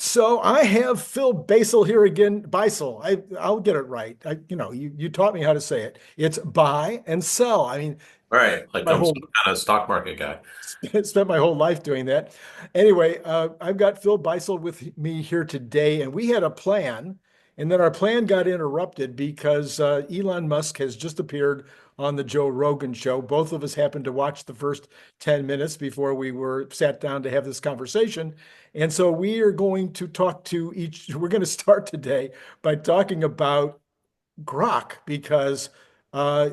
So I have Phil Beisel here again. Beisel, I'll get it right. You taught me how to say it. It's buy and sell. I mean, Right, like my I'm whole some kind of stock market guy. spent my whole life doing that. Anyway, I've got Phil Beisel with me here today, and we had a plan, and then our plan got interrupted because Elon Musk has just appeared on the Joe Rogan show. Both of us happened to watch the first 10 minutes before we were sat down to have this conversation. And so we are going to talk to each, we're going to start today by talking about Grok because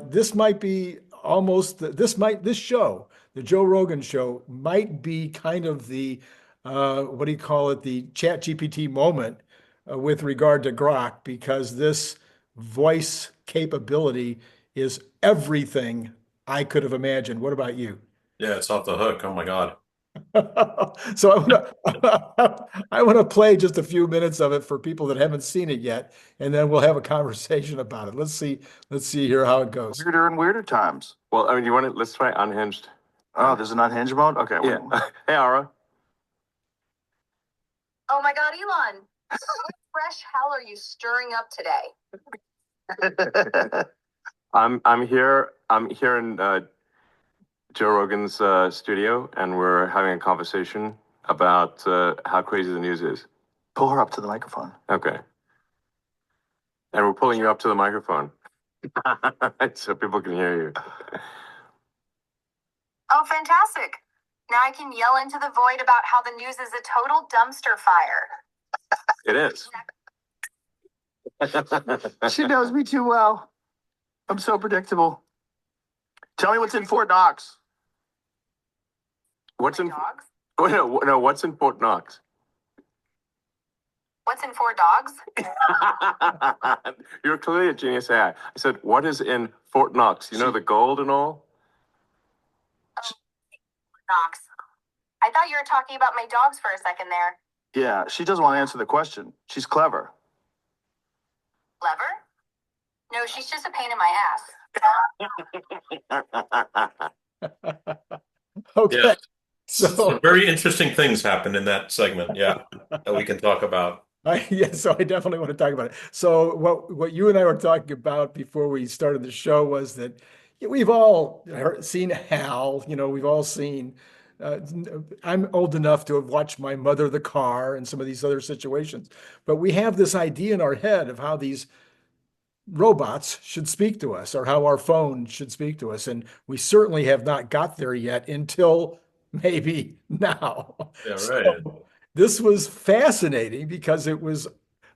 this might be almost this show, the Joe Rogan show, might be kind of the what do you call it, the Chat GPT moment with regard to Grok because this voice capability is everything I could have imagined. What about you? Yeah, it's off the hook. Oh my God. So I want to play just a few minutes of it for people that haven't seen it yet, and then we'll have a conversation about it. Let's see here how it goes. Weirder and weirder times. Well, I mean, you want to let's try unhinged. Oh, there's an unhinged mode? Okay. Yeah. Hey, Ara. Oh my God, Elon. What fresh hell are you stirring up today? I'm here in Joe Rogan's studio, and we're having a conversation about how crazy the news is. Pull her up to the microphone. Okay. And we're pulling you up to the microphone so people can hear you. Oh, fantastic. Now I can yell into the void about how the news is a total dumpster fire. It is. She knows me too well. I'm so predictable. Tell me what's in Fort Knox. What's My in? dogs? Oh, no. What's in Fort Knox? What's in four dogs? You're clearly a genius AI. I said, what is in Fort Knox? You know the gold and all? Knox. I thought you were talking about my dogs for a second there. Yeah, she doesn't want to answer the question. She's clever. Clever? No, she's just a pain in my ass. Okay, Yeah, so some very interesting things happened in that segment. Yeah, that we can talk about. yeah, so I definitely want to talk about it. So what you and I were talking about before we started the show was that we've all seen Hal. We've all seen. Uh, I'm old enough to have watched my mother the car and some of these other situations, but we have this idea in our head of how these robots should speak to us or how our phone should speak to us. And we certainly have not got there yet until maybe now. Yeah, right. So this was fascinating because it was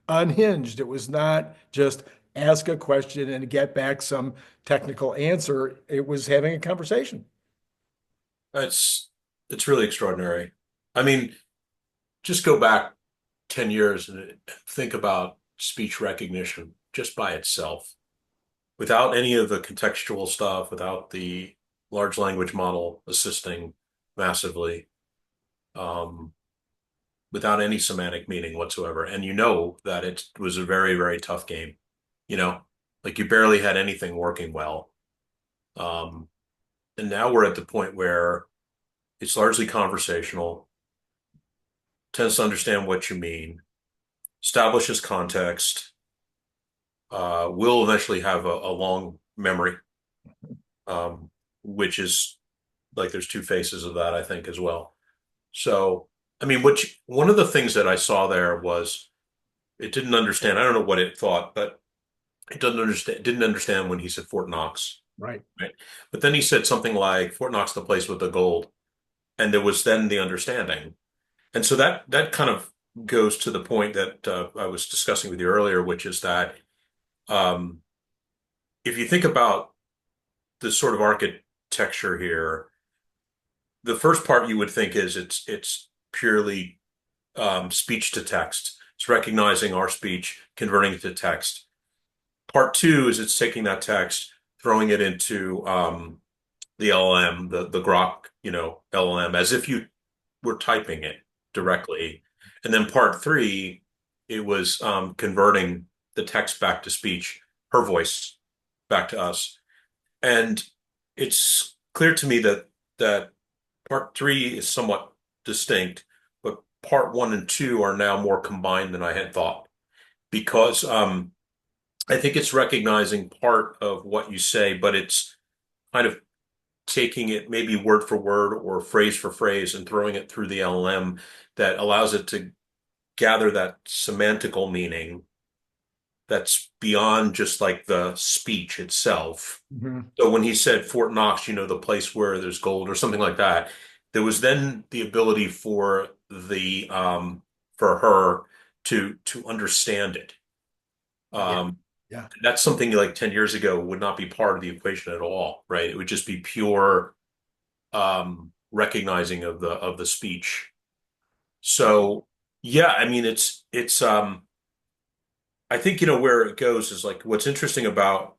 unhinged. It was not just ask a question and get back some technical answer. It was having a conversation. It's really extraordinary. I mean, just go back 10 years and think about speech recognition just by itself, without any of the contextual stuff, without the large language model assisting massively, um, without any semantic meaning whatsoever. And you know that it was a very, very tough game. You know, like you barely had anything working well. Um, and now we're at the point where it's largely conversational, tends to understand what you mean, establishes context, will eventually have a long memory, which is like there's two faces of that, I think, as well. So, I mean, one of the things that I saw there was it didn't understand. I don't know what it thought, but it didn't understand when he said Fort Knox, Right. right? But then he said something like Fort Knox, the place with the gold, and there was then the understanding. And so that kind of goes to the point that I was discussing with you earlier, which is that um, if you think about the sort of architecture here, the first part you would think is it's purely speech to text. It's recognizing our speech, converting it to text. Part two is it's taking that text, throwing it into the LLM, the Grok, LLM, as if you were typing it directly. And then part three, it was converting the text back to speech, her voice back to us. And it's clear to me that part three is somewhat distinct, but part one and two are now more combined than I had thought because I think it's recognizing part of what you say, but it's kind of taking it maybe word for word or phrase for phrase and throwing it through the LLM that allows it to gather that semantical meaning that's beyond just like the speech itself. Mhm. So when he said Fort Knox, the place where there's gold or something like that, there was then the ability for the for her to understand it. Yeah. Um, Yeah. that's something like 10 years ago would not be part of the equation at all, right? It would just be pure recognizing of the speech. So yeah, I mean it's I think where it goes is like what's interesting about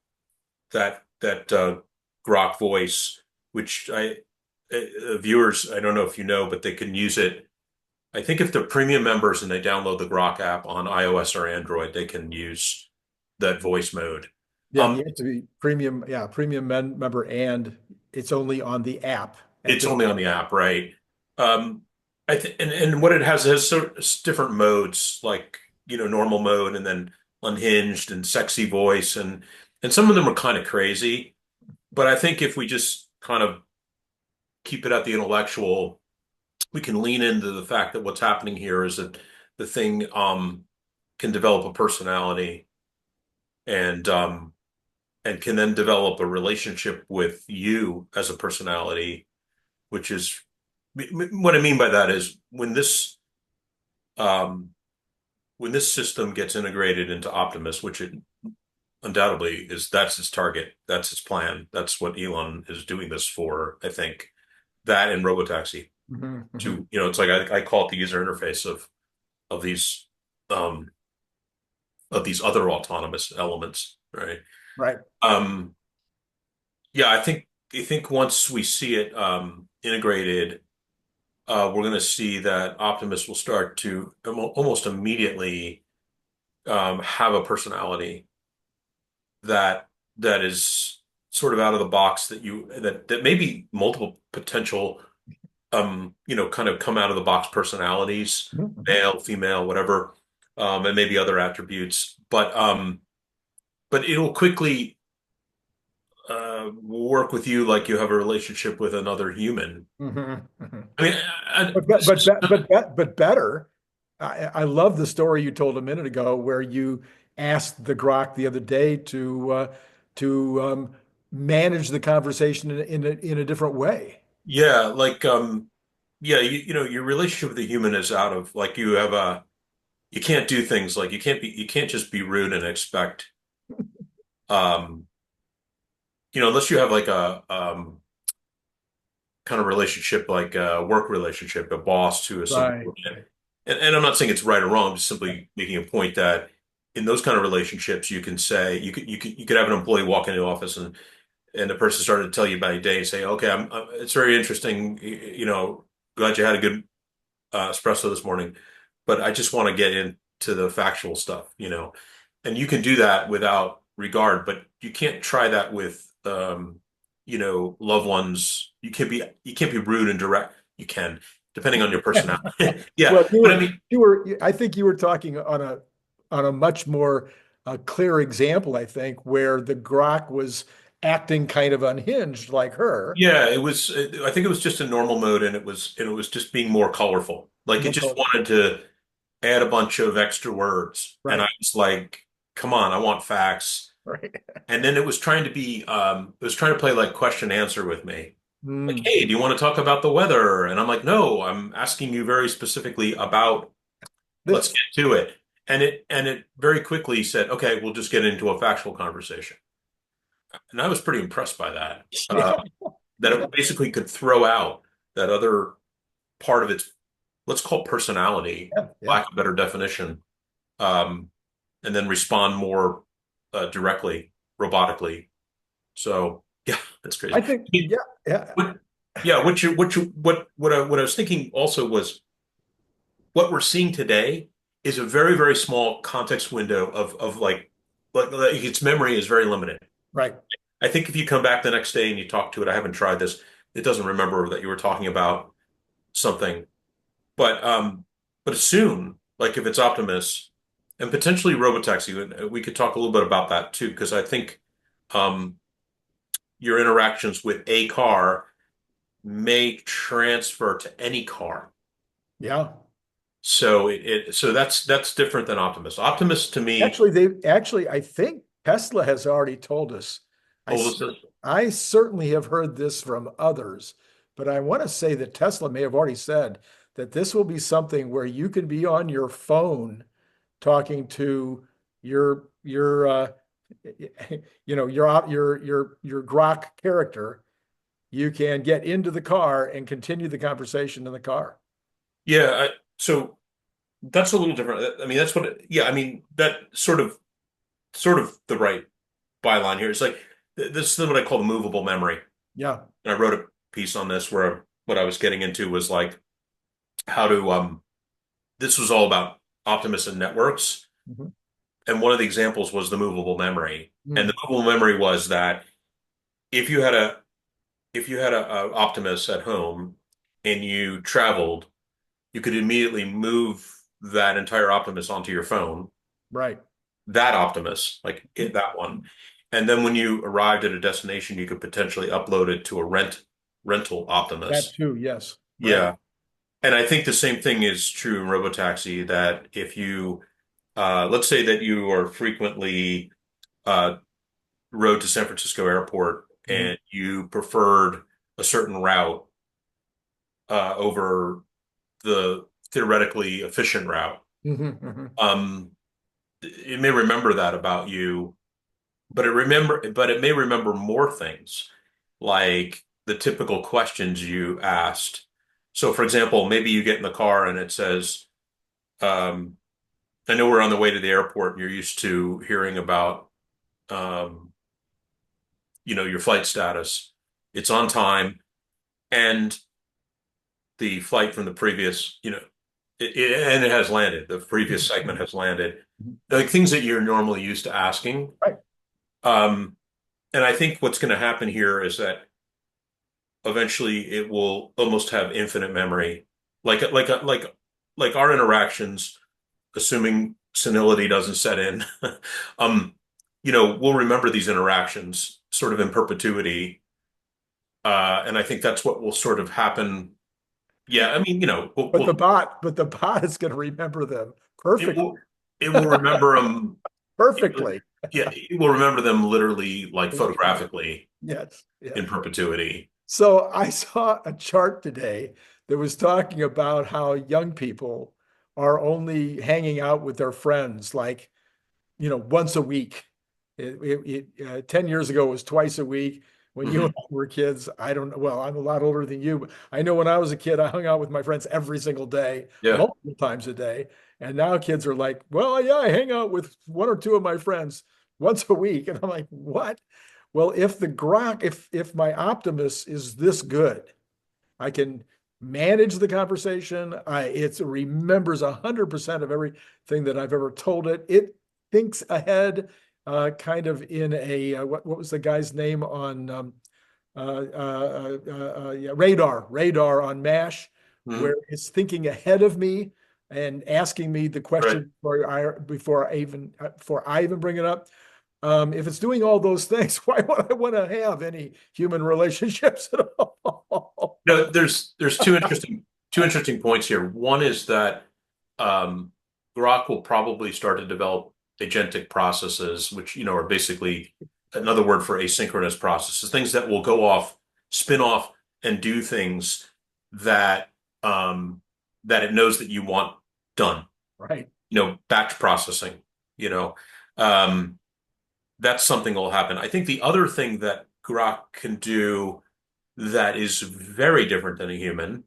that Grok voice, which viewers, I don't know if you know, but they can use it. I think if they're premium members and they download the Grok app on iOS or Android, they can use that voice mode. Yeah, and you have to be premium, yeah, member, and it's only on the app at It's this only on the app, right? Um, I think, and what it has sort of different modes, like normal mode, and then unhinged and sexy voice, and some of them are kind of crazy. But I think if we just kind of keep it at the intellectual, we can lean into the fact that what's happening here is that the thing can develop a personality and can then develop a relationship with you as a personality, which is what I mean by that is um, when this system gets integrated into Optimus, which it undoubtedly that's his target, that's his plan, that's what Elon is doing this for, I think. That and robotaxi Mhm, mhm. to it's like I call it the user interface of these um of these other autonomous elements, right? Right. Um yeah, I think once we see it integrated, we're going to see that Optimus will start to almost immediately have a personality that that is sort of out of the box that maybe multiple potential kind of come out of the box personalities, Mhm, mhm. male, female, whatever, and maybe other attributes. But it'll quickly work with you like you have a relationship with another human. Mhm, mhm. I mean, But better. I love the story you told a minute ago where you asked the Grok the other day to manage the conversation in a different way. yeah, like yeah, your relationship with a human is out of like you can't do things like you can't just be rude and expect um unless you have like a kind of relationship like a work relationship, a boss to a Right. subordinate. And I'm not saying it's right or wrong, I'm just simply making a point that in those kind of relationships, you can say you could have an employee walk into the office and the person started to tell you about your day and say, okay, it's very interesting, glad you had a good espresso this morning, but I just want to get into the factual stuff, and you can do that without regard, but you can't try that with loved ones. You can't be rude and direct. You can, depending on your personality. Yeah, Well, but I mean, I think you were talking on a much more clear example, I think, where the Grok was acting kind of unhinged like her. yeah, it was. I think it was just a normal mode, and it was just being more colorful. Like it More just color. wanted to add a bunch of extra words, and I Right. was like, "Come on, I want facts." Right. And then it was trying to play like question answer with me. Like, Mm. hey, do you want to talk about the weather? And I'm like, no, I'm asking you very specifically about, let's This. get to it. And it very quickly said, okay, we'll just get into a factual conversation. And I was pretty impressed by that. Yeah. That it basically could throw out that other part of its, let's call it personality, Yeah. Yeah. lack of better definition, um, and then respond more directly, robotically. So yeah, that's I crazy. think, yeah, yeah. What, yeah, what I was thinking also was what we're seeing today is a very, very small context window of like its memory is very limited. Right. I think if you come back the next day and you talk to it, I haven't tried this, it doesn't remember that you were talking about something. But but soon, like if it's Optimus and potentially Robotaxi, we could talk a little bit about that too, because I think um, your interactions with a car may transfer to any car. Yeah. So so that's different than Optimus. Optimus to me Actually, I think Tesla has already told us. I, told us cer- this. I certainly have heard this from others, but I want to say that Tesla may have already said that this will be something where you can be on your phone talking to your your Grok character. You can get into the car and continue the conversation in the car. Yeah, so that's a little different. I mean, that's yeah, I mean, that sort of the right byline here. It's like this is what I call the movable memory. Yeah. And I wrote a piece on this where what I was getting into was like how to this was all about Optimus and networks. Mhm. And one of the examples was the movable memory. And Mm. the movable memory was that if you had a Optimus at home and you traveled, you could immediately move that entire Optimus onto your phone, Right. that Optimus, like that one. And then when you arrived at a destination, you could potentially upload it to a rental That Optimus. too, yes. Right. Yeah. And I think the same thing is true in Robotaxi, that if you let's say that you are frequently uh, rode to San Francisco Airport Mhm. and you preferred a certain route over the theoretically efficient route. Mhm, mhm. Um, it may remember that about you, but it may remember more things, like the typical questions you asked. So, for example, maybe you get in the car and it says, um, "I know we're on the way to the airport, and you're used to hearing about, um, your flight status. It's on time, and the flight from the previous, and it has landed. The previous segment has landed. Mhm. Like things that you're normally used to asking. Right. Um, and I think what's going to happen here is that eventually it will almost have infinite memory, like our interactions, assuming senility doesn't set in. um, we'll remember these interactions sort of in perpetuity, and I think that's what will sort of happen. Yeah, I mean, But the bot is going to remember them it perfectly. will it will remember them. Perfectly. Yeah, it will remember them literally, like photographically Yes. in Yes. perpetuity. So I saw a chart today that was talking about how young people are only hanging out with their friends like, once a week. 10 years ago, it was twice a week. When you and Mhm. I were kids, I don't know. Well, I'm a lot older than you, but I know when I was a kid, I hung out with my friends every single day, Yeah. multiple times a day. And now kids are like, well, yeah, I hang out with one or two of my friends once a week. And I'm like, what? Well, if the Grok, if my Optimus is this good, I can manage the conversation. It remembers 100% of everything that I've ever told it. It thinks ahead, kind of in a what was the guy's name on yeah, radar on MASH, Mhm. where it's thinking ahead of me and asking me the Right. question before I even bring it up. If it's doing all those things, why would I want to have any human relationships at all? No, there's two interesting points here. One is that um, Grok will probably start to develop agentic processes, which are basically another word for asynchronous processes, things that will go off, spin off, and do things that that it knows that you want done. Right. Batch processing. You know, um, that's something that will happen. I think the other thing that Grok can do that is very different than a human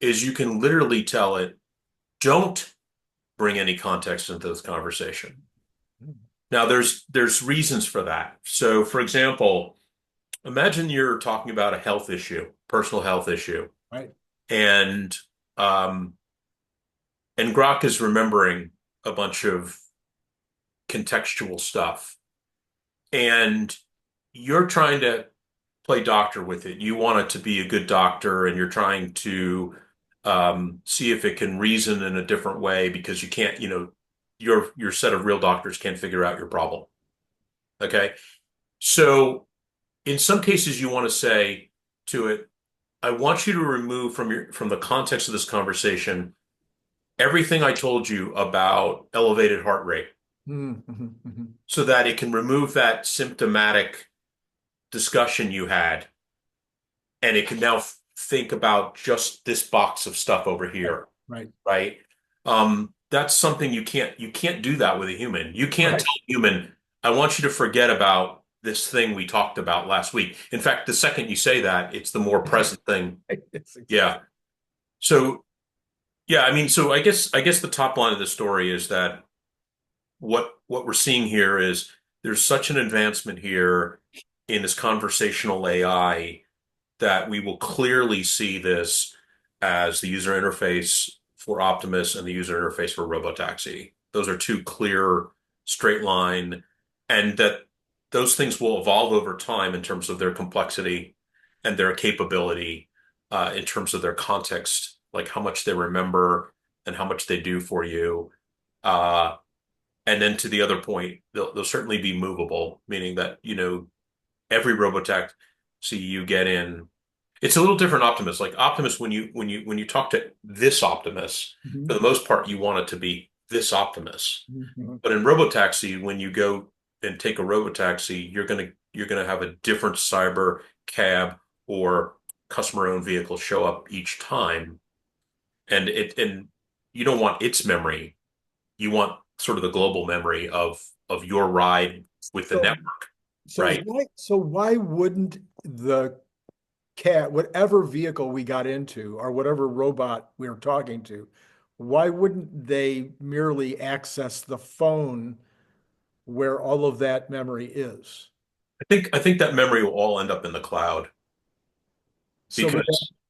is you can literally tell it, don't bring any context into this conversation. Now, there's reasons for that. So, for example, imagine you're talking about a health issue, personal health issue, Right. and um, and Grok is remembering a bunch of contextual stuff, and you're trying to play doctor with it. You want it to be a good doctor, and you're trying to see if it can reason in a different way because you can't, your set of real doctors can't figure out your problem. Okay. So in some cases you want to say to it, I want you to remove from the context of this conversation everything I told you about elevated heart rate so that it can remove that symptomatic discussion you had and it can now think about just this box of stuff over here. Right. Right. That's something you can't do that with a human. You can't Right. tell a human, I want you to forget about this thing we talked about last week. In fact, the second you say that, it's the more present thing. Yeah. So yeah, I mean, so I guess the top line of the story is that what we're seeing here is there's such an advancement here in this conversational AI that we will clearly see this as the user interface for Optimus and the user interface for Robotaxi. Those are two clear straight line, and that those things will evolve over time in terms of their complexity and their capability, in terms of their context, like how much they remember and how much they do for you. And then to the other point, they'll certainly be movable, meaning that, every Robotaxi you get in, it's a little different Optimus. Like Optimus, when you talk to this Optimus, for the most part, you want it to be this Optimus. But in Robotaxi, when you go and take a Robotaxi, you're gonna have a different cyber cab or customer-owned vehicle show up each time, and you don't want its memory. You want sort of the global memory of your ride with the network, right? Why wouldn't the whatever vehicle we got into or whatever robot we were talking to, why wouldn't they merely access the phone where all of that memory is? I think that memory will all end up in the cloud So,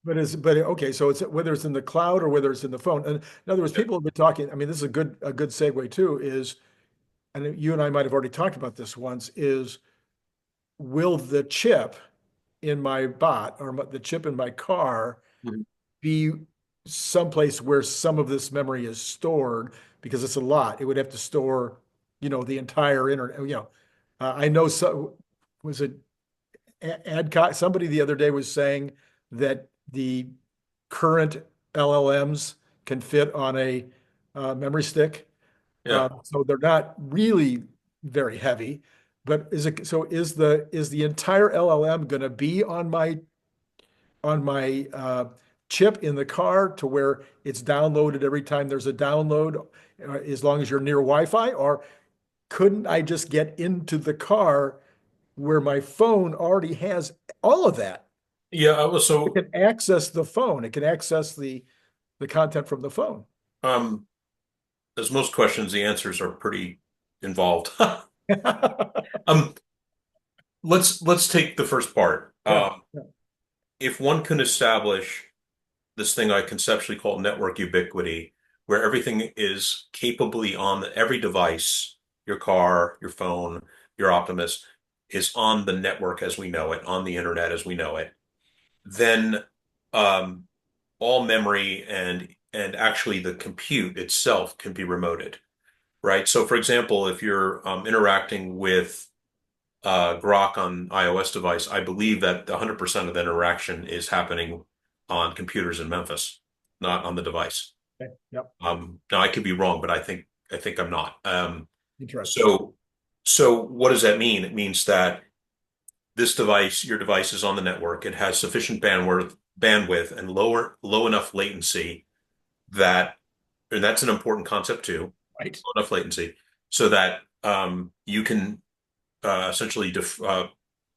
because okay, so it's whether it's in the cloud or whether it's in the phone. And in other words, people have been talking. I mean, this is a good segue too. And you and I might have already talked about this once. Will the chip in my bot or the chip in my car be someplace where some of this memory is stored? Because it's a lot. It would have to store, the entire internet. I know. So was it Adcock? Somebody the other day was saying that the current LLMs can fit on a memory stick. yeah. So they're not really very heavy. But is the entire LLM going to be on my chip in the car to where it's downloaded every time there's a download, as long as you're near Wi-Fi? Or couldn't I just get into the car where my phone already has all of that? Yeah, so It can access the phone. It can access the content from the phone. as most questions, the answers are pretty involved. Um, let's take the first part. Yeah. If one can establish this thing I conceptually call network ubiquity, where everything is capably on every device, your car, your phone, your Optimus, is on the network as we know it, on the internet as we know it, then all memory and actually the compute itself can be remoted, right? So, for example, if you're interacting with Grok on iOS device, I believe that 100% of the interaction is happening on computers in Memphis, not on the device. Okay. Yep. Now I could be wrong, but I think I'm not. Interesting. So what does that mean? It means that this device, your device, is on the network. It has sufficient bandwidth and low enough latency that, and that's an important concept too, Right. low enough latency, so that you can essentially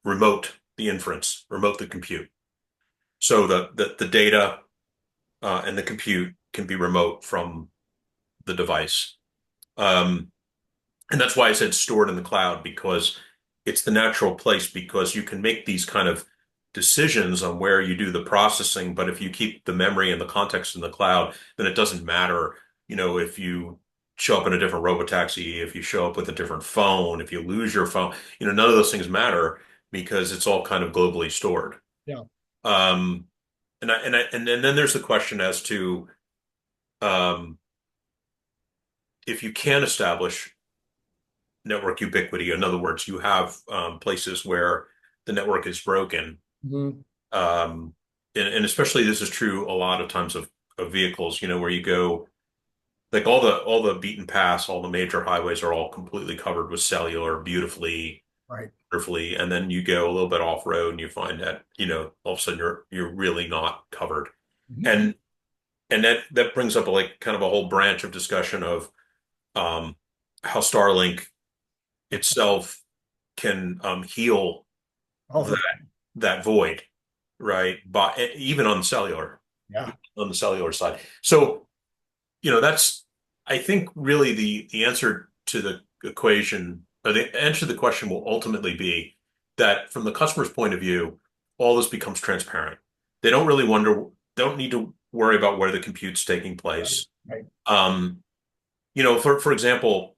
remote the inference, remote the compute. So the data and the compute can be remote from the device. And that's why I said stored in the cloud, because it's the natural place, because you can make these kind of decisions on where you do the processing. But if you keep the memory and the context in the cloud, then it doesn't matter, if you show up in a different robotaxi, if you show up with a different phone, if you lose your phone, none of those things matter because it's all kind of globally stored. Yeah. and then there's the question as to um, if you can establish network ubiquity. In other words, you have places where the network is broken, Mhm. and especially this is true a lot of times of vehicles. Where you go, like all the beaten paths, all the major highways are all completely covered with cellular, beautifully, Right. wonderfully, and then you go a little bit off road and you find that all of a sudden you're really not covered, Mhm. and that brings up like kind of a whole branch of discussion of um, how Starlink itself can heal All the that time. that void, right? But even Yeah. on the cellular side. So, that's I think really the answer to the equation, or the answer to the question will ultimately be that from the customer's point of view, all this becomes transparent. They don't need to worry about where the compute's taking Right. place. Right. Um, for example,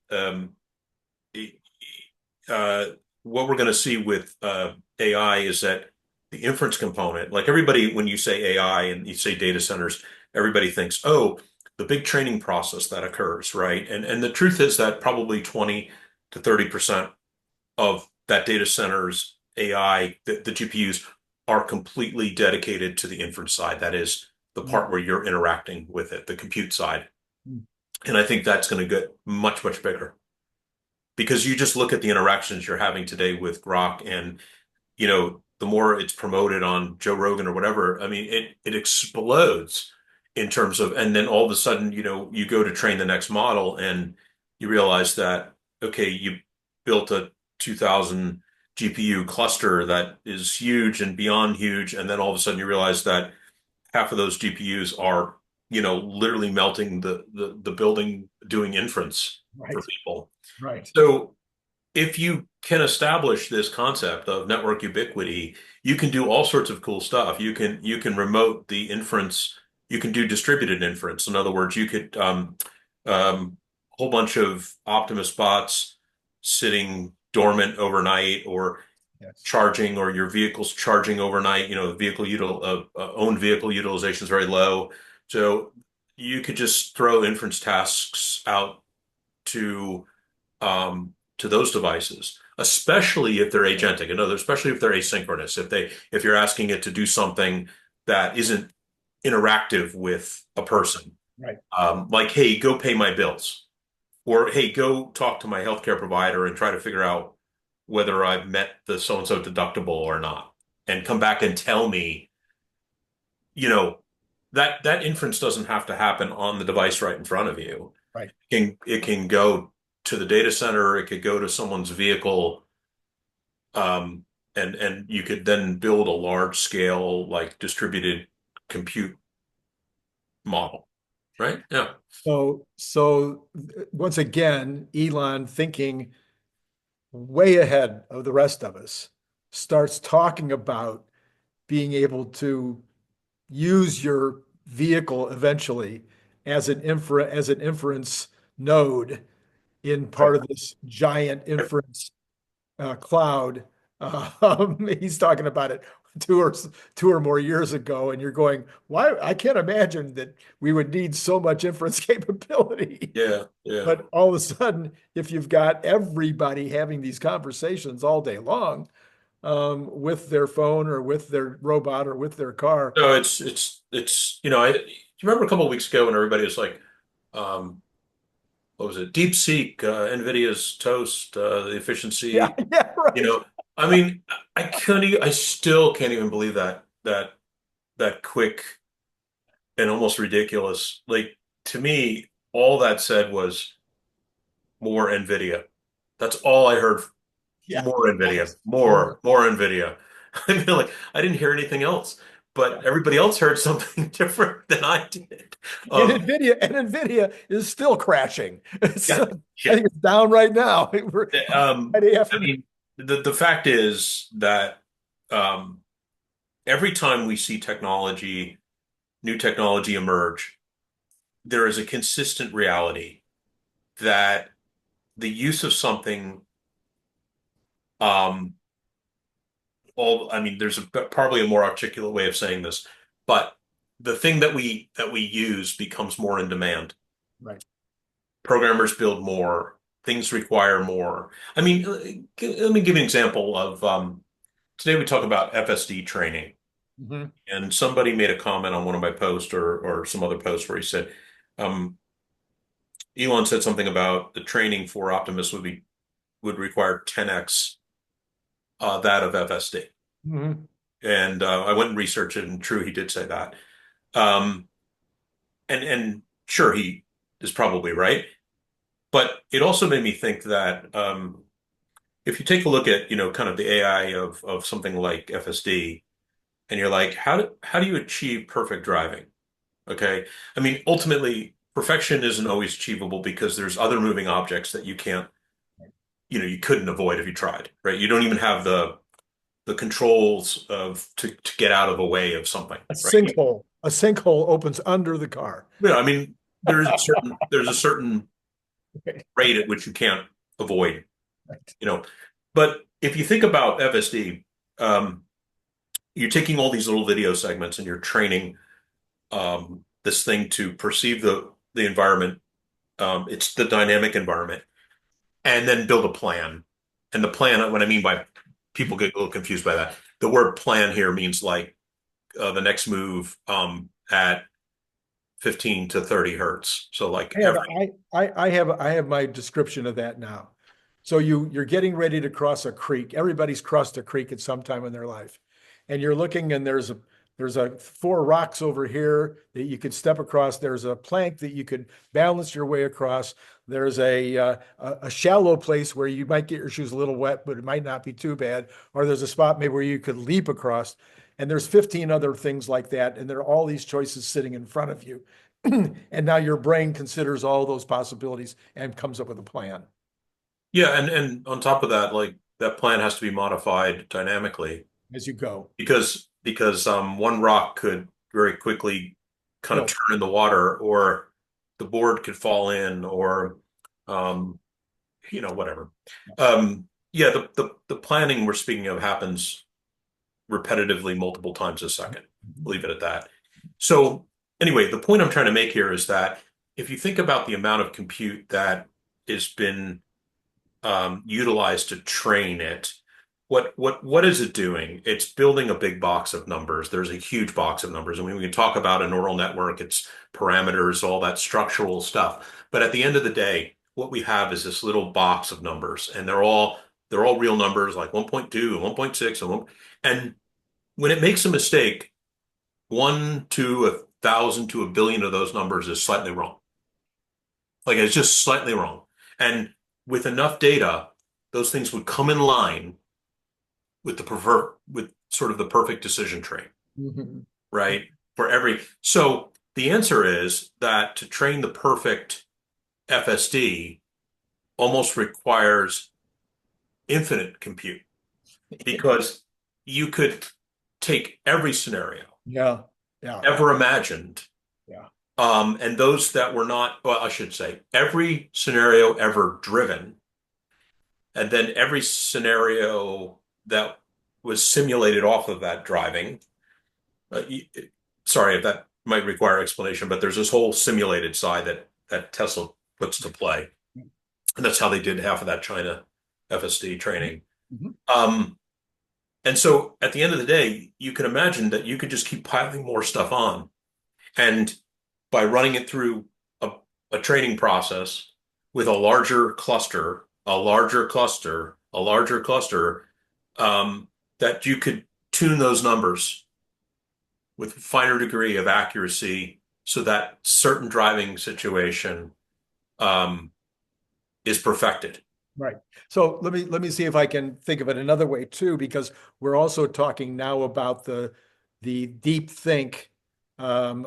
uh, what we're going to see with AI is that the inference component, like everybody, when you say AI and you say data centers, everybody thinks, oh, the big training process that occurs, right? And the truth is that probably 20 to 30% of that data center's AI, the GPUs, are completely dedicated to the inference side. That is the part where you're interacting with it, the compute side. Mhm. And I think that's going to get much, much bigger because you just look at the interactions you're having today with Grok, and the more it's promoted on Joe Rogan or whatever, I mean, it explodes in terms of, and then all of a sudden, you go to train the next model and you realize that, okay, you built a 2000 GPU cluster that is huge and beyond huge, and then all of a sudden you realize that half of those GPUs are, literally melting the building doing inference for Right. people. Right. So if you can establish this concept of network ubiquity, you can do all sorts of cool stuff. You can remote the inference. You can do distributed inference. In other words, you could whole bunch of Optimus bots sitting dormant overnight or Yes. charging, or your vehicle's charging overnight. Owned vehicle utilization is very low, so you could just throw inference tasks out to those devices, especially if they're agentic. Another, especially if they're asynchronous. If you're asking it to do something that isn't interactive with a person, Right. like, hey, go pay my bills, or hey, go talk to my healthcare provider and try to figure out whether I've met the so and so deductible or not, and come back and tell me, you know, that inference doesn't have to happen on the device right in front of you. Right. It can go to the data center. It could go to someone's vehicle, and you could then build a large scale like distributed compute model, right? Yeah. So once again, Elon thinking way ahead of the rest of us starts talking about being able to use your vehicle eventually as an inference node in part of this giant inference cloud. He's talking about it two or more years ago, and you're going, why? I can't imagine that we would need so much inference capability. Yeah, yeah. But all of a sudden, if you've got everybody having these conversations all day long with their phone or with their robot or with their car. No, it's you remember a couple of weeks ago when everybody was like, um, what was it? DeepSeek, NVIDIA's toast, the Yeah, efficiency. yeah, You right. know, I mean, I still can't even believe that quick and almost ridiculous. Like, to me, all that said was more NVIDIA. That's all I heard. Yeah. More NVIDIA, More. more NVIDIA. I mean, like, I didn't hear anything else, but everybody else heard something different than I did. And Um, Nvidia is still crashing. yeah, I yeah. think it's down right now. We're Friday I afternoon. mean, the fact is that um, every time we see new technology emerge, there is a consistent reality that the use of something, I mean, there's probably a more articulate way of saying this, but the thing that we use becomes more in demand. Right. Programmers build more, things require more. I mean, let me give you an example of today we talk about FSD training. Mhm. And somebody made a comment on one of my posts or some other posts where he said, um, Elon said something about the training for Optimus would require 10x that of FSD. Mhm. And I went and researched it, and true, he did say that. Um, and sure, he is probably right. But it also made me think that if you take a look at, kind of the AI of something like FSD, and you're like, how do you achieve perfect driving? Okay. I mean, ultimately, perfection isn't always achievable because there's other moving objects that you can't, you couldn't avoid if you tried, right? You don't even have the controls to get out of the way of something, A right? sinkhole. A sinkhole opens under the car. I mean, there's a certain rate at which you can't avoid, you know. But if you think about FSD, you're taking all these little video segments and you're training this thing to perceive the environment. It's the dynamic environment, and then build a plan. And the plan, what I mean by people get a little confused by that, the word plan here means like the next move at 15 to 30 hertz. So like I have, every I have my description of that now. So you're getting ready to cross a creek. Everybody's crossed a creek at some time in their life. And you're looking and there's four rocks over here that you could step across. There's a plank that you could balance your way across. There's a shallow place where you might get your shoes a little wet, but it might not be too bad. Or there's a spot maybe where you could leap across. And there's 15 other things like that. And there are all these choices sitting in front of you. And now your brain considers all those possibilities and comes up with a plan yeah, and on top of that, like that plan has to be modified dynamically as you go. because one rock could very quickly kind of No, turn in the water, or the board could fall in, or um, whatever. Yeah, the planning we're speaking of happens repetitively multiple times a second. Leave it at that. So anyway, the point I'm trying to make here is that if you think about the amount of compute that has been utilized to train it, what is it doing? It's building a big box of numbers. There's a huge box of numbers. I mean, we can talk about a neural network, its parameters, all that structural stuff. But at the end of the day, what we have is this little box of numbers, and they're all real numbers like 1.2 and 1.6 and when it makes a mistake, 1 to 1,000 to 1 billion of those numbers is slightly wrong. Like it's just slightly wrong. And with enough data, those things would come in line with with sort of the perfect decision tree, Mhm. right? So the answer is that to train the perfect FSD almost requires infinite compute because you could take every scenario Yeah, yeah, ever imagined. yeah. And those that were not, well, I should say, every scenario ever driven, and then every scenario that was simulated off of that driving. Uh, Sorry if that might require explanation, but there's this whole simulated side that Tesla puts to play. And that's how they did half of that China FSD training. Mhm. And so at the end of the day, you can imagine that you could just keep piling more stuff on. And by running it through a training process with a larger cluster, a larger cluster, a larger cluster, that you could tune those numbers with a finer degree of accuracy so that certain driving situation um, is perfected. Right. So let me see if I can think of it another way too, because we're also talking now about the deep think, on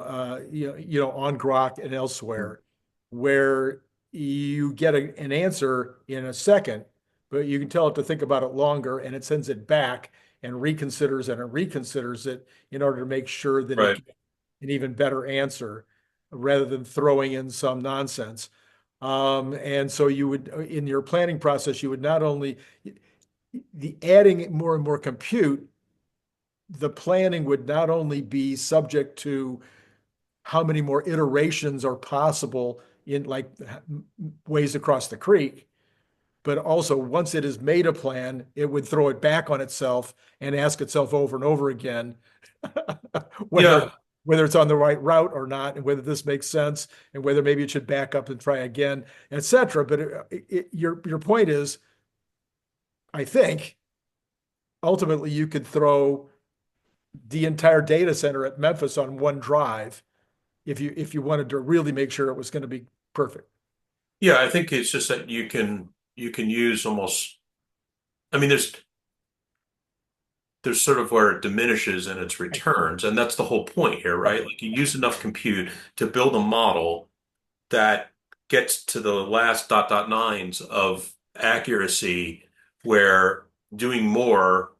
Grok and elsewhere, where you get an answer in a second, but you can tell it to think about it longer, and it sends it back and reconsiders it in order to make sure that it Right. gets an even better answer rather than throwing in some nonsense. And so you would, in your planning process, you would not only the adding more and more compute the planning would not only be subject to how many more iterations are possible in like ways across the creek, but also once it has made a plan, it would throw it back on itself and ask itself over and over again whether Yeah. whether it's on the right route or not, and whether this makes sense, and whether maybe it should back up and try again, etc. But your point is, I think ultimately you could throw the entire data center at Memphis on one drive if you wanted to really make sure it was going to be perfect. Yeah, I think it's just that you can use almost, I mean, there's sort of where it diminishes in its returns, and that's the whole point here, right? Like you use enough compute to build a model that gets to the last dot dot nines of accuracy, where doing more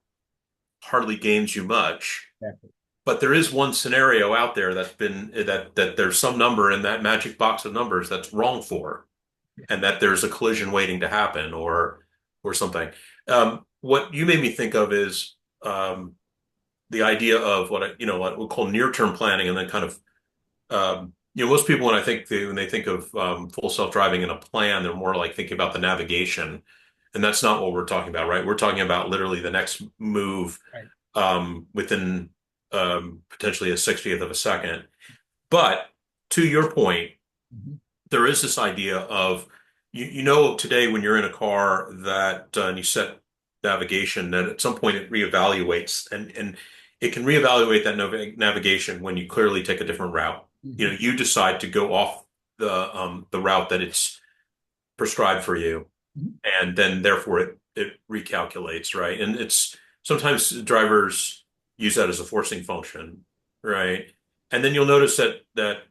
hardly gains you much. Exactly. But there is one scenario out there that's been that there's some number in that magic box of numbers that's wrong for, and that there's a collision waiting to happen or something. What you made me think of is the idea of what we call near-term planning, and then kind of most people when they think of full self-driving in a plan, they're more like thinking about the navigation, and that's not what we're talking about, right? We're talking about literally the next move Right. within potentially a 60th of a second. But to your point, Mhm. there is this idea of today when you're in a car that and you set navigation, that at some point it reevaluates, and it can reevaluate that navigation when you clearly take a different route. Mhm. You decide to go off the route that it's prescribed for you, Mhm. and then therefore it recalculates, right? And it's sometimes drivers use that as a forcing function, right? And then you'll notice that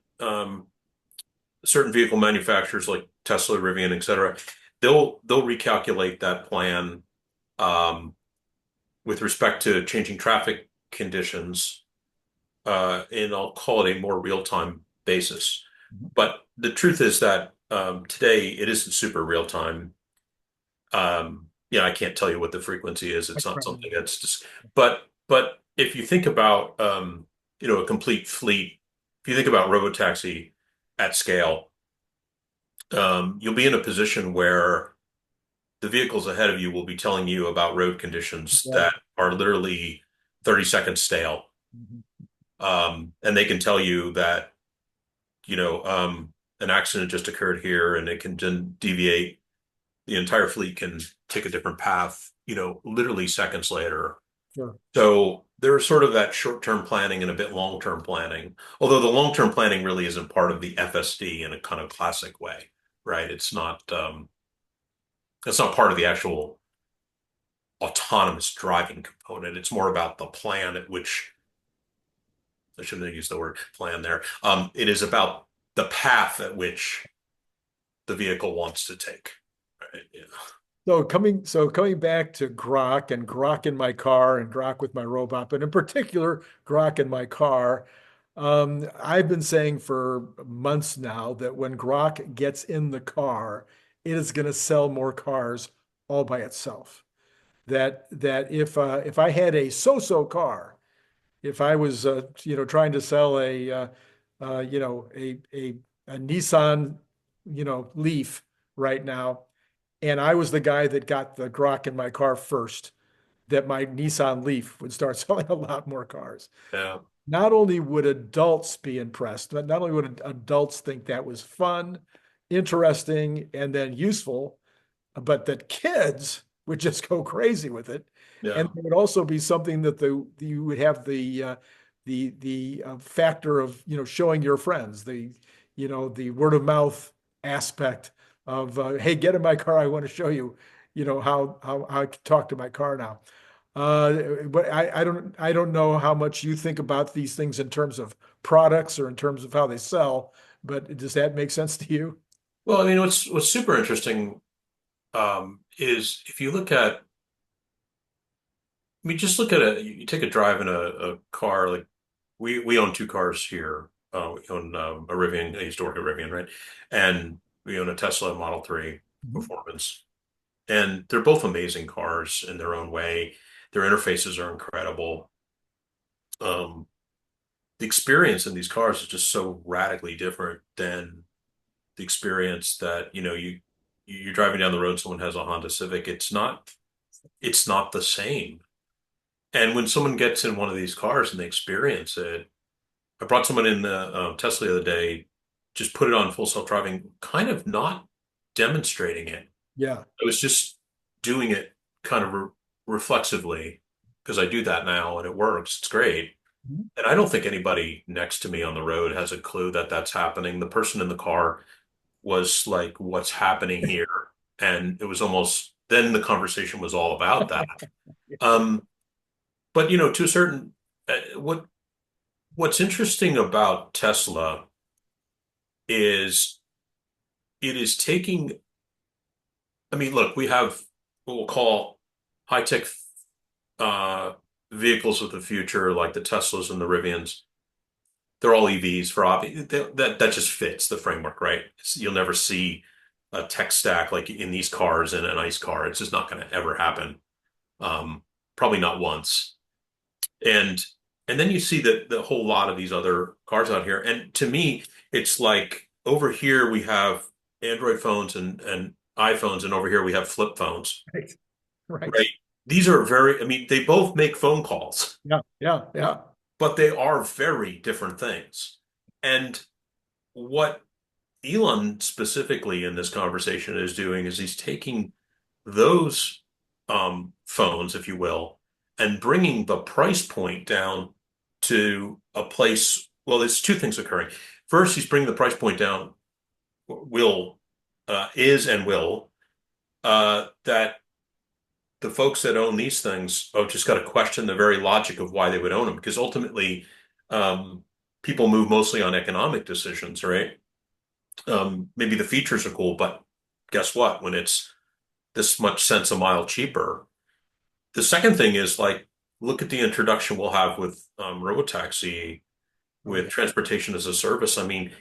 certain vehicle manufacturers like Tesla, Rivian, et cetera, they'll recalculate that plan um, with respect to changing traffic conditions, and I'll call it a more real-time basis. Mhm. But the truth is that today it isn't super real time. I can't tell you what the frequency is. It's not something that's just, but if you think about a complete fleet, if you think about robotaxi at scale, you'll be in a position where the vehicles ahead of you will be telling you about road conditions Yeah. that are literally 30 seconds stale. Mhm. And they can tell you that, an accident just occurred here, and it can then deviate. The entire fleet can take a different path, literally seconds later. Sure. So there's sort of that short-term planning and a bit long-term planning. Although the long-term planning really isn't part of the FSD in a kind of classic way, right? It's not part of the actual autonomous driving component. It's more about the plan at which I shouldn't have used the word plan there. It is about the path at which the vehicle wants to take. Right? Yeah. So coming back to Grok and Grok in my car and Grok with my robot, but in particular Grok in my car, I've been saying for months now that when Grok gets in the car, it is going to sell more cars all by itself. That if I had a so-so car, if I was trying to sell a Nissan Leaf right now, and I was the guy that got the Grok in my car first, that my Nissan Leaf would start selling a lot more cars. Yeah. Not only would adults be impressed, but not only would adults think that was fun, interesting, and then useful, but that kids would just go crazy with it. Yeah. And it would also be something that you would have the factor of showing your friends, the word of mouth aspect of hey, get in my car, I want to show you how I can talk to my car now. But I don't know how much you think about these things in terms of products or in terms of how they sell, but does that make sense to you? Well, I mean, what's super interesting is if you look at, I mean, just look at you take a drive in a car. Like we own two cars here. We own a Rivian, a historic Rivian, right? And we own a Tesla Model 3 Mhm. Performance. And they're both amazing cars in their own way. Their interfaces are incredible. the experience in these cars is just so radically different than the experience that, you're driving down the road, someone has a Honda Civic. It's not the same. And when someone gets in one of these cars and they experience it, I brought someone in the Tesla the other day, just put it on full self-driving, kind of not demonstrating it. Yeah. I was just doing it kind of reflexively because I do that now and it works. It's great. Mhm. And I don't think anybody next to me on the road has a clue that that's happening. The person in the car was like, what's happening here? And it was almost, then the conversation was all about that. But to a certain, what's interesting about Tesla is it is taking, I mean, look, we have what we'll call high-tech vehicles of the future, like the Teslas and the Rivians. They're all EVs for obvious. That just fits the framework, right? You'll never see a tech stack like in these cars in an ICE car. It's just not going to ever happen. Probably not once. And then you see the whole lot of these other cars out here. And to me, it's like over here we have Android phones and iPhones, and over here we have flip phones. Right. Right. Right. These are I mean, they both make phone calls, Yeah. Yeah. Yeah. but they are very different things. And what Elon specifically in this conversation is doing is he's taking those phones, if you will, and bringing the price point down to a place. Well, there's two things occurring. First, he's bringing the price point down, that the folks that own these things just got to question the very logic of why they would own them, because ultimately, people move mostly on economic decisions, right? Maybe the features are cool, but guess what? When it's this much cents a mile cheaper. The second thing is like, look at the introduction we'll have with robotaxi, with transportation as a service. I mean,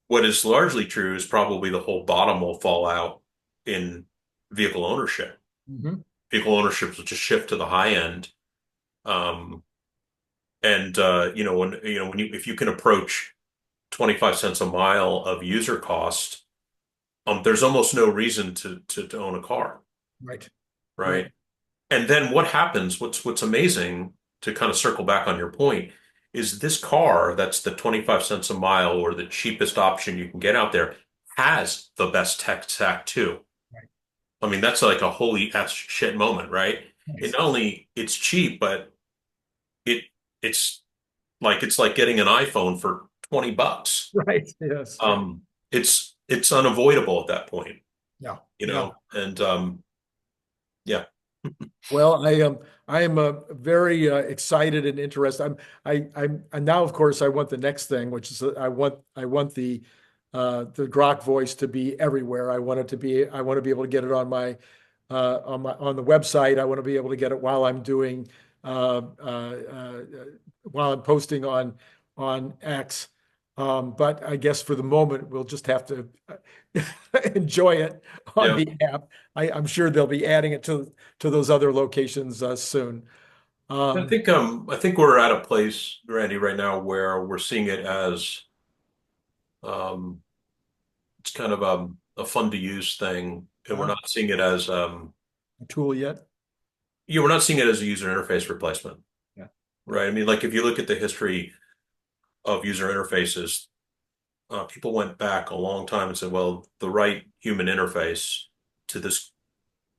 what is largely true is probably the whole bottom will fall out in vehicle ownership. Mm-hmm. Vehicle ownership will just shift to the high end. If you can approach 25 cents a mile of user cost, there's almost no reason to own a car. Right. Right. And then what happens, what's amazing, to kind of circle back on your point, is this car that's the 25 cents a mile or the cheapest option you can get out there has the best tech stack too. Right. I mean, that's like a holy ass shit moment, right? Nice. It not only it's cheap, but it's like getting an iPhone for $20. Right. Yes. It's unavoidable at that point, Yeah. and yeah. Well, I am very excited and interested. And now, of course, I want the next thing, which is I want the Grok voice to be everywhere. I want to be able to get it on on the website. I want to be able to get it while I'm doing while I'm posting on X. But I guess for the moment, we'll just have to enjoy it on the app. I'm sure they'll be adding it to those other locations soon. I think we're at a place, Randy, right now where we're seeing it as it's kind of a fun to use thing, and we're not seeing it as a tool yet. Yeah, we're not seeing it as a user interface replacement. Yeah. Right. I mean, like if you look at the history of user interfaces, people went back a long time and said, well, the right human interface to this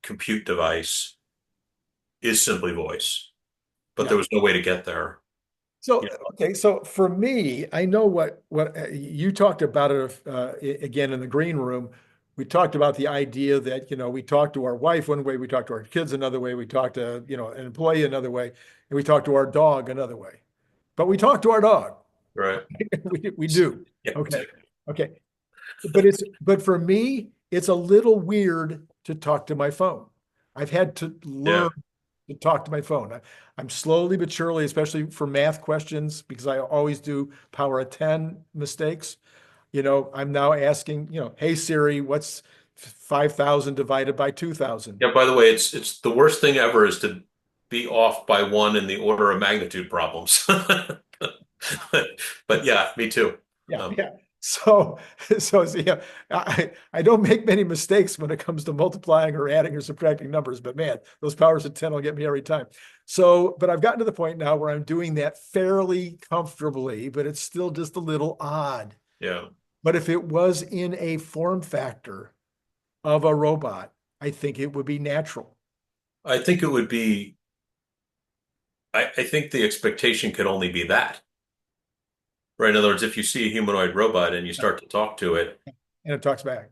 compute device is simply voice, but there was no way to get there. So, okay. So for me, I know what you talked about it again in the green room. We talked about the idea that, we talk to our wife one way, we talk to our kids another way, we talk to, an employee another way, and we talk to our dog another way. But we talk to our dog. Right. we do. Yeah, okay. exactly. Okay. But for me, it's a little weird to talk to my phone. I've had to learn to talk to my phone. I'm slowly but surely, especially for math questions, because I always do power of 10 mistakes. I'm now asking, hey Siri, what's 5,000 divided by 2,000? Yeah, by the way, it's the worst thing ever is to be off by one in the order of magnitude problems. But yeah, me too. Yeah, yeah. So, yeah, I don't make many mistakes when it comes to multiplying or adding or subtracting numbers, but man, those powers of 10 will get me every time. So, but I've gotten to the point now where I'm doing that fairly comfortably, but it's still just a little odd. Yeah. But if it was in a form factor of a robot, I think it would be natural. I think it would be, I think the expectation could only be that. Right. In other words, if you see a humanoid robot and you start to talk to it And it talks back.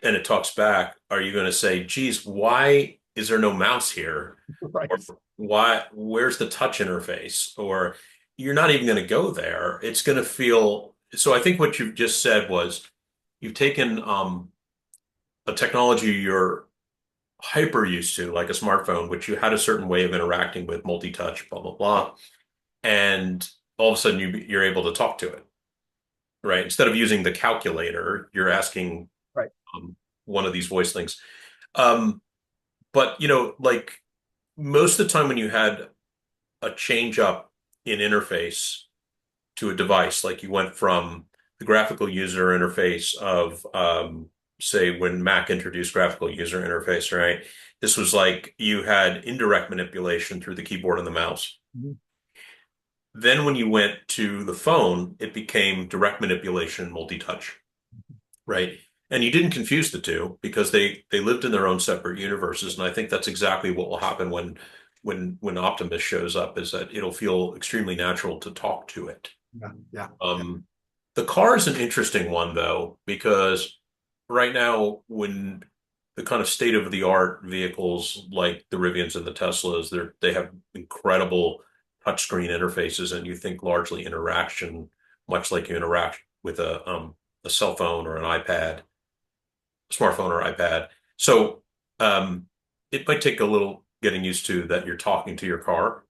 and it talks back, are you going to say, geez, why is there no mouse here? Right. Or where's the touch interface? Or you're not even going to go there. It's going to feel, so I think what you've just said was you've taken a technology you're hyper used to, like a smartphone, which you had a certain way of interacting with, multi-touch, blah, blah, blah. And all of a sudden you're able to talk to it, right? Instead of using the calculator, you're asking Right. one of these voice things. But, like most of the time when you had a change up in interface to a device, like you went from the graphical user interface of, say, when Mac introduced graphical user interface, right? This was like you had indirect manipulation through the keyboard and the mouse. Mm-hmm. Then when you went to the phone, it became direct manipulation, multi-touch, right? And you didn't confuse the two because they lived in their own separate universes. And I think that's exactly what will happen when Optimus shows up, is that it'll feel extremely natural to talk to it. Yeah. Yeah. The car is an interesting one though, because right now when the kind of state of the art vehicles like the Rivians and the Teslas, they have incredible touchscreen interfaces, and you think largely interaction, much like you interact with a cell phone or an iPad, smartphone or iPad. So it might take a little getting used to that you're talking to your car.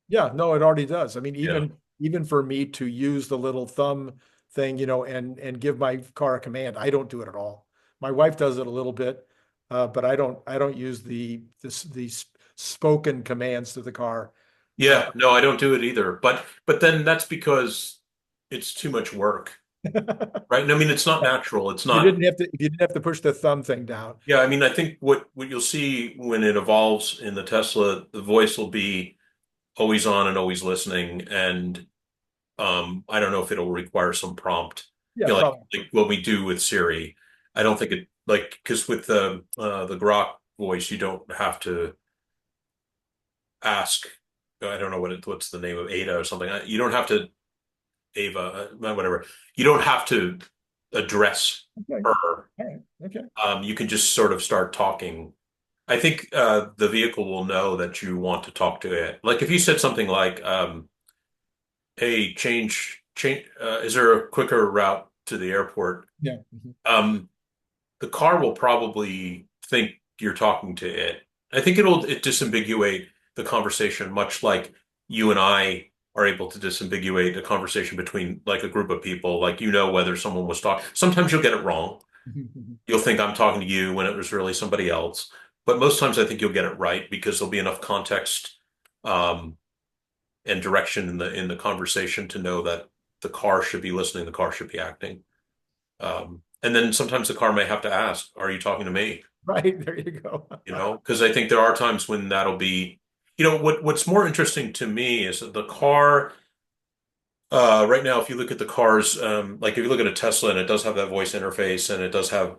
Yeah, no, it already does. I mean, Yeah. even for me to use the little thumb thing, and give my car a command, I don't do it at all. My wife does it a little bit, but I don't use these spoken commands to the car. Yeah, no, I don't do it either. But then that's because it's too much work, right? And I mean, it's not natural. It's not. You didn't have to push the thumb thing down. Yeah, I mean, I think what you'll see when it evolves in the Tesla, the voice will be always on and always listening. And I don't know if it'll require some prompt, Yeah, like, probably. like what we do with Siri. I don't think it like because with the Grok voice, you don't have to ask. I don't know what's the name of Ada or something. You don't have to Ava, whatever. You don't have to address Okay. her. All right. Okay. You can just sort of start talking. I think the vehicle will know that you want to talk to it. Like if you said something like, "Hey, change. Is there a quicker route to the airport?" Yeah. Mhm. The car will probably think you're talking to it. I think it disambiguate the conversation, much like you and I are able to disambiguate a conversation between like a group of people. Like whether someone was talking. Sometimes you'll get it wrong. You'll think I'm talking to you when it was really somebody else. But most times I think you'll get it right because there'll be enough context and direction in the conversation to know that the car should be listening, the car should be acting. And then sometimes the car may have to ask, "Are you talking to me?" Right, there you go. Because I think there are times when that'll be, what's more interesting to me is that the car, right now, if you look at the cars, like if you look at a Tesla and it does have that voice interface and it does have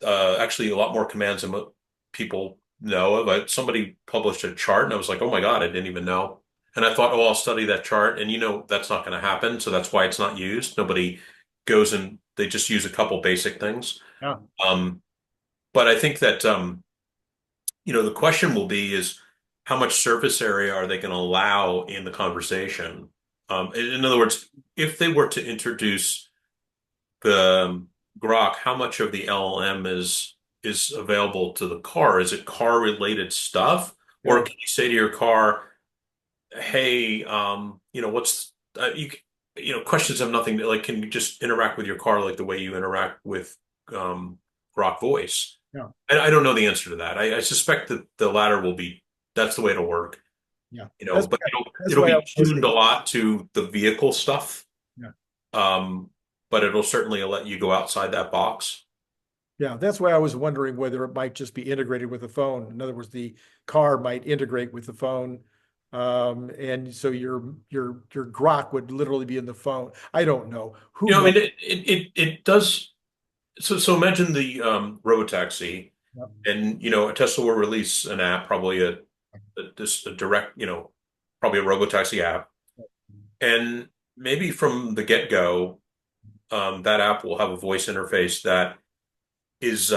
actually a lot more commands than what people know. But somebody published a chart and I was like, oh my God, I didn't even know. And I thought, oh, I'll study that chart. And that's not going to happen. So that's why it's not used. Nobody goes and they just use a couple basic things. Yeah. But I think that, the question will be is how much surface area are they going to allow in the conversation? In other words, if they were to introduce the Grok, how much of the LLM is available to the car? Is it car related stuff? Or Yeah. can you say to your car, hey, what's questions have nothing to, like, can you just interact with your car like the way you interact with Grok voice? Yeah. I don't know the answer to that. I suspect that the latter will be, that's the way it'll work. Yeah. But That's it'll why I be was tuned a hesitating. lot to the vehicle stuff. Yeah. But it'll certainly let you go outside that box. Yeah, that's why I was wondering whether it might just be integrated with the phone. In other words, the car might integrate with the phone. And so your Grok would literally be in the phone. I don't know. Who I knows? mean, it does. So imagine the robotaxi, Yeah. and a Tesla will release an app, probably a direct, probably a robotaxi app, and maybe from the get-go, that app will have a voice interface that is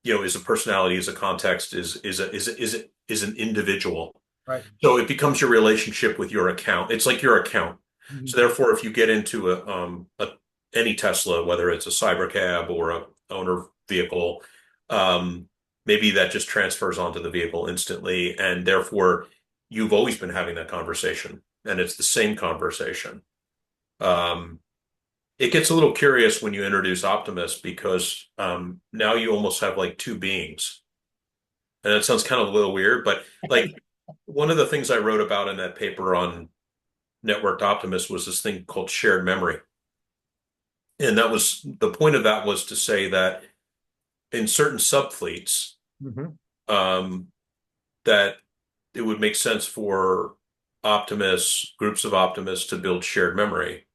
is a personality, is a context, is an individual. Right. So it becomes your relationship with your account. It's like your account. Mhm. So therefore, if you get into any Tesla, whether it's a cybercab or a owner vehicle, maybe that just transfers onto the vehicle instantly, and therefore you've always been having that conversation, and it's the same conversation. Um, it gets a little curious when you introduce Optimus because now you almost have like two beings. And that sounds kind of a little weird, but like one of the things I wrote about in that paper on networked Optimus was this thing called shared memory. And that was the point of that was to say that in certain subfleets, Mhm. um, that it would make sense for Optimus, groups of Optimus to build shared memory.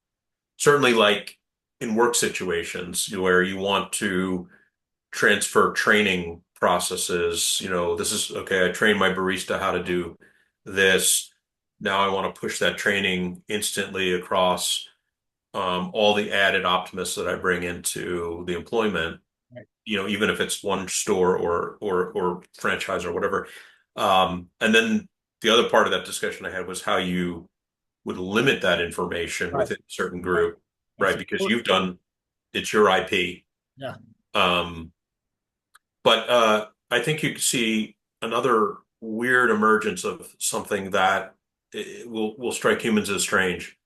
Certainly like in work situations where you want to transfer training processes. This is okay. I trained my barista how to do this. Now I want to push that training instantly across all the added Optimists that I bring into the employment. Right. Even if it's one store or franchise or whatever. And then the other part of that discussion I had was how you would limit that information Right. within a certain group, That's right? Because important. it's your IP. Yeah. Um, but I think you could see another weird emergence of something that will strike humans as strange,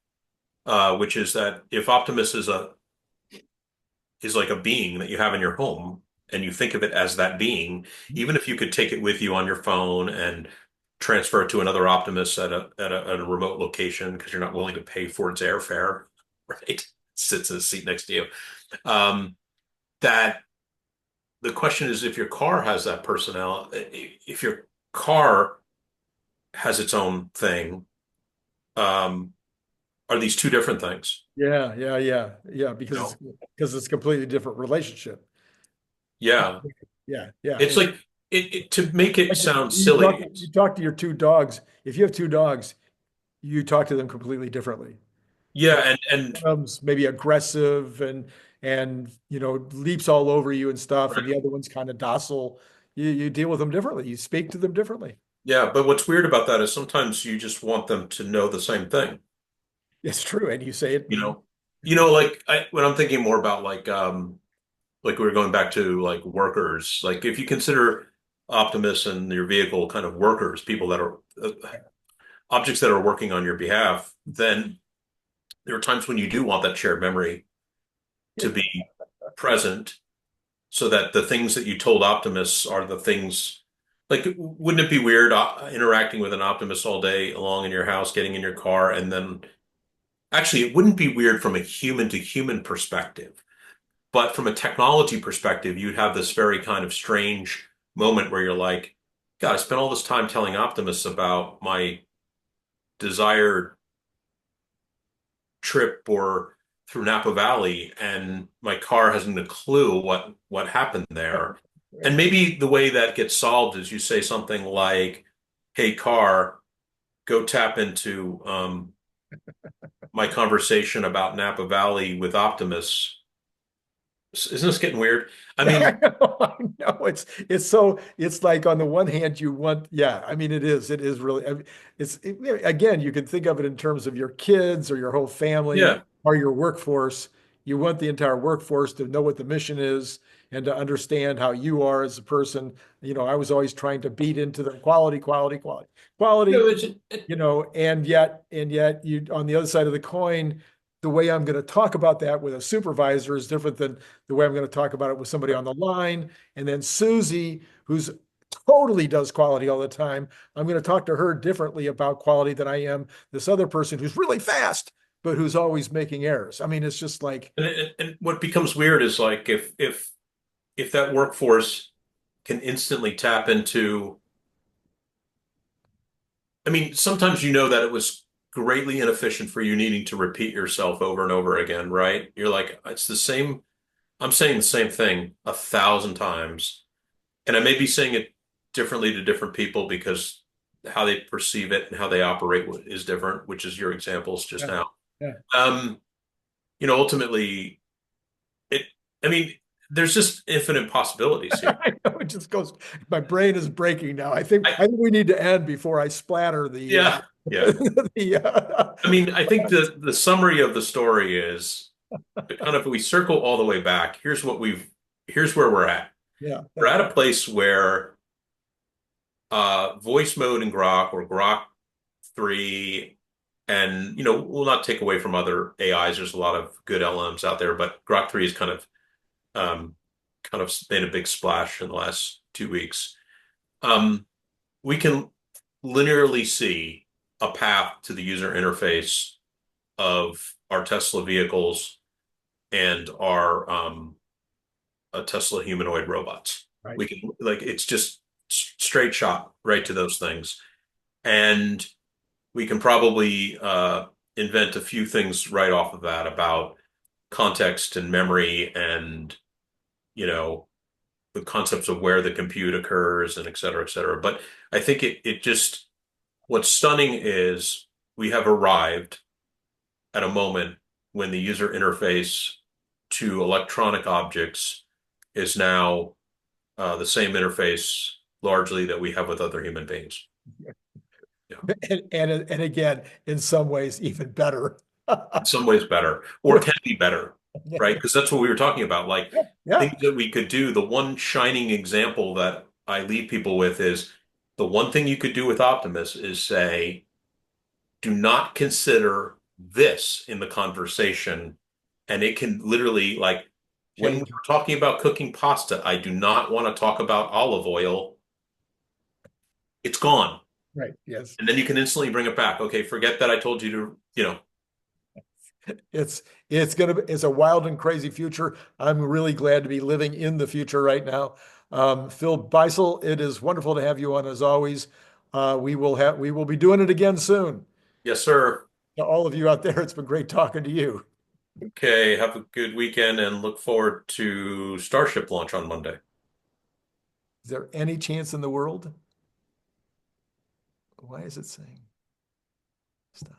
which is that if Optimus is like a being that you have in your home, and you think of it as that being, even if you could take it with you on your phone and transfer it to another Optimus at a remote location because you're not willing to pay for its airfare, right? Sits in a seat next to you. That the question is if your car has that if your car has its own thing, are these two different things? Yeah. You know? Because it's a completely different relationship. Yeah. Yeah. It's like to make it Like sound you talk, silly. you talk to your two dogs. If you have two dogs, you talk to them completely differently. Yeah, One and of them's maybe aggressive and leaps all over you and stuff, and the other one's kind of docile. You deal with them differently. You speak to them differently. yeah, but what's weird about that is sometimes you just want them to know the same thing. It's true, and you say it. You know, like when I'm thinking more about like we were going back to like workers, like if you consider Optimus and your vehicle kind of workers, people that are objects that are working on your behalf, then there are times when you do want that shared memory to be present so that the things that you told Optimus are the things like wouldn't it be weird interacting with an Optimus all day along in your house, getting in your car, and then actually it wouldn't be weird from a human to human perspective, but from a technology perspective, you'd have this very kind of strange moment where you're like, God, I spent all this time telling Optimus about my desired trip or through Napa Valley, and my car hasn't a clue what happened there. And maybe the way that gets solved is you say something like, "Hey, car, go tap into my conversation about Napa Valley with Optimus." Isn't this getting weird? I mean, I know. It's like on the one hand you want, yeah, I mean it is really, I mean, again, you can think of it in terms of your kids or your whole family yeah, or your workforce. You want the entire workforce to know what the mission is and to understand how you are as a person. I was always trying to beat into the quality, it's, and yet you on the other side of the coin, the way I'm going to talk about that with a supervisor is different than the way I'm going to talk about it with somebody on the line. And then Susie, who's totally does quality all the time. I'm going to talk to her differently about quality than I am this other person who's really fast, but who's always making errors. I mean, it's just like, And what becomes weird is like if that workforce can instantly tap into, I mean, sometimes you know that it was greatly inefficient for you needing to repeat yourself over and over again, right? You're like, it's the same, I'm saying the same thing 1,000 times. And I may be saying it differently to different people because how they perceive it and how they operate is different, which is your examples just yeah, now. yeah. Um, ultimately, it, I mean, there's just infinite possibilities here. I know it just goes, my brain is breaking now. I I, think we need to end before I splatter the, yeah, yeah. the, I mean, I think the summary of the story is kind of, if we circle all the way back, here's where we're at. yeah, We're at a place where voice mode in Grok, or Grok 3, and we'll not take away from other AIs. There's a lot of good LMs out there, but Grok 3 is um, kind of made a big splash in the last 2 weeks. We can linearly see a path to the user interface of our Tesla vehicles and our Tesla humanoid robots. right. We can, like, it's just straight shot right to those things. And we can probably invent a few things right off of that about context and memory and, the concepts of where the compute occurs and et cetera, et cetera. But I think it just, what's stunning is we have arrived at a moment when the user interface to electronic objects is now the same interface largely that we have with other human beings. Yeah. And again, in some ways, even better. In some ways better, or can be better, right? Because that's what we were talking about. Like, Yeah, things that we could do. The one shining example that I leave people with is the one thing you could do with Optimus is say, do not consider this in the conversation. And it can literally, like, when change. we're talking about cooking pasta, I do not want to talk about olive oil. It's gone. Right. Yes. And then you can instantly bring it back. Okay, forget that I told you to, It's a wild and crazy future. I'm really glad to be living in the future right now. Phil Beisel, it is wonderful to have you on as always. We will be doing it again soon. yes, sir. To all of you out there, it's been great talking to you. Okay, have a good weekend and look forward to Starship launch on Monday. Is there any chance in the world? Why is it saying?